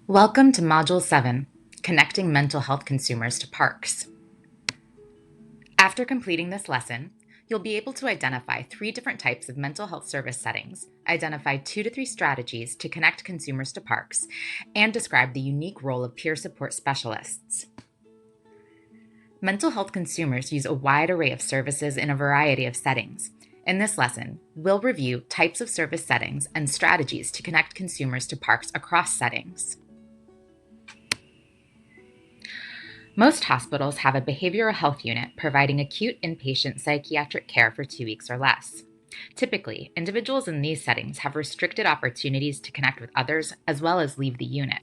Welcome to Module 7, Connecting Mental Health Consumers to Parks. After completing this lesson, you'll be able to identify 3 different types of mental health service settings, identify 2 to 3 strategies to connect consumers to parks, and describe the unique role of peer support specialists. Mental health consumers use a wide array of services in a variety of settings. In this lesson, we'll review types of service settings and strategies to connect consumers to parks across settings. Most hospitals have a behavioral health unit providing acute inpatient psychiatric care for 2 weeks or less. Typically, individuals in these settings have restricted opportunities to connect with others as well as leave the unit.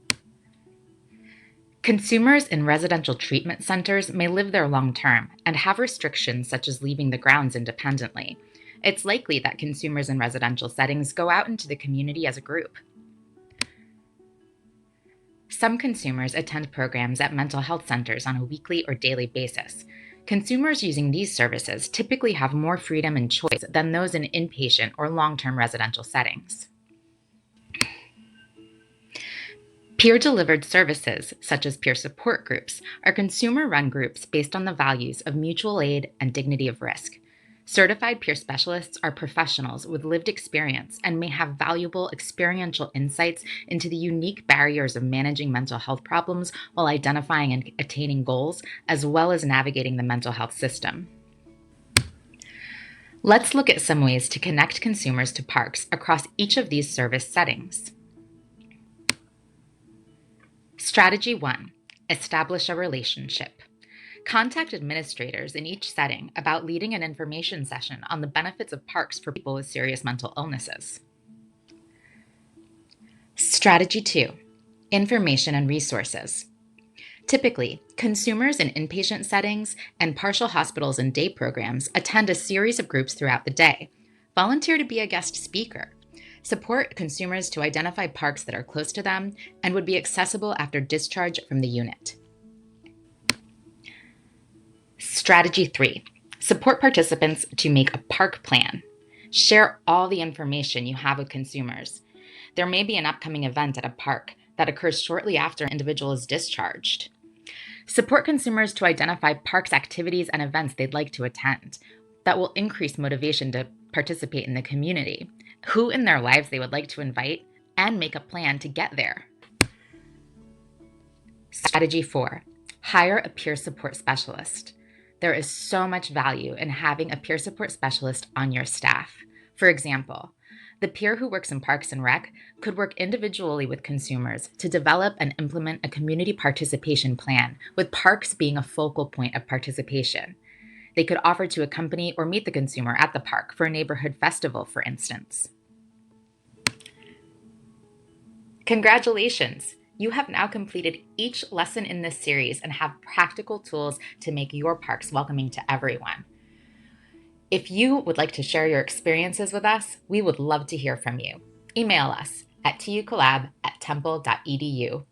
Consumers in residential treatment centers may live there long-term and have restrictions such as leaving the grounds independently. It's likely that consumers in residential settings go out into the community as a group. Some consumers attend programs at mental health centers on a weekly or daily basis. Consumers using these services typically have more freedom and choice than those in inpatient or long-term residential settings. Peer-delivered services, such as peer support groups, are consumer-run groups based on the values of mutual aid and dignity of risk. Certified peer specialists are professionals with lived experience and may have valuable experiential insights into the unique barriers of managing mental health problems while identifying and attaining goals, as well as navigating the mental health system. Let's look at some ways to connect consumers to parks across each of these service settings. Strategy 1. Establish a relationship. Contact administrators in each setting about leading an information session on the benefits of parks for people with serious mental illnesses. Strategy 2. Information and resources. Typically, consumers in inpatient settings and partial hospitals and day programs attend a series of groups throughout the day. Volunteer to be a guest speaker. Support consumers to identify parks that are close to them and would be accessible after discharge from the unit. Strategy 3. Support participants to make a park plan. Share all the information you have with consumers. There may be an upcoming event at a park that occurs shortly after an individual is discharged. Support consumers to identify parks activities and events they'd like to attend that will increase motivation to participate in the community, who in their lives they would like to invite, and make a plan to get there. Strategy 4. Hire a peer support specialist. There is so much value in having a peer support specialist on your staff. For example, the peer who works in Parks and Rec could work individually with consumers to develop and implement a community participation plan, with parks being a focal point of participation. They could offer to accompany or meet the consumer at the park for a neighborhood festival, for instance. Congratulations! You have now completed each lesson in this series and have practical tools to make your parks welcoming to everyone. If you would like to share your experiences with us, we would love to hear from you. Email us at tucollab@temple.edu.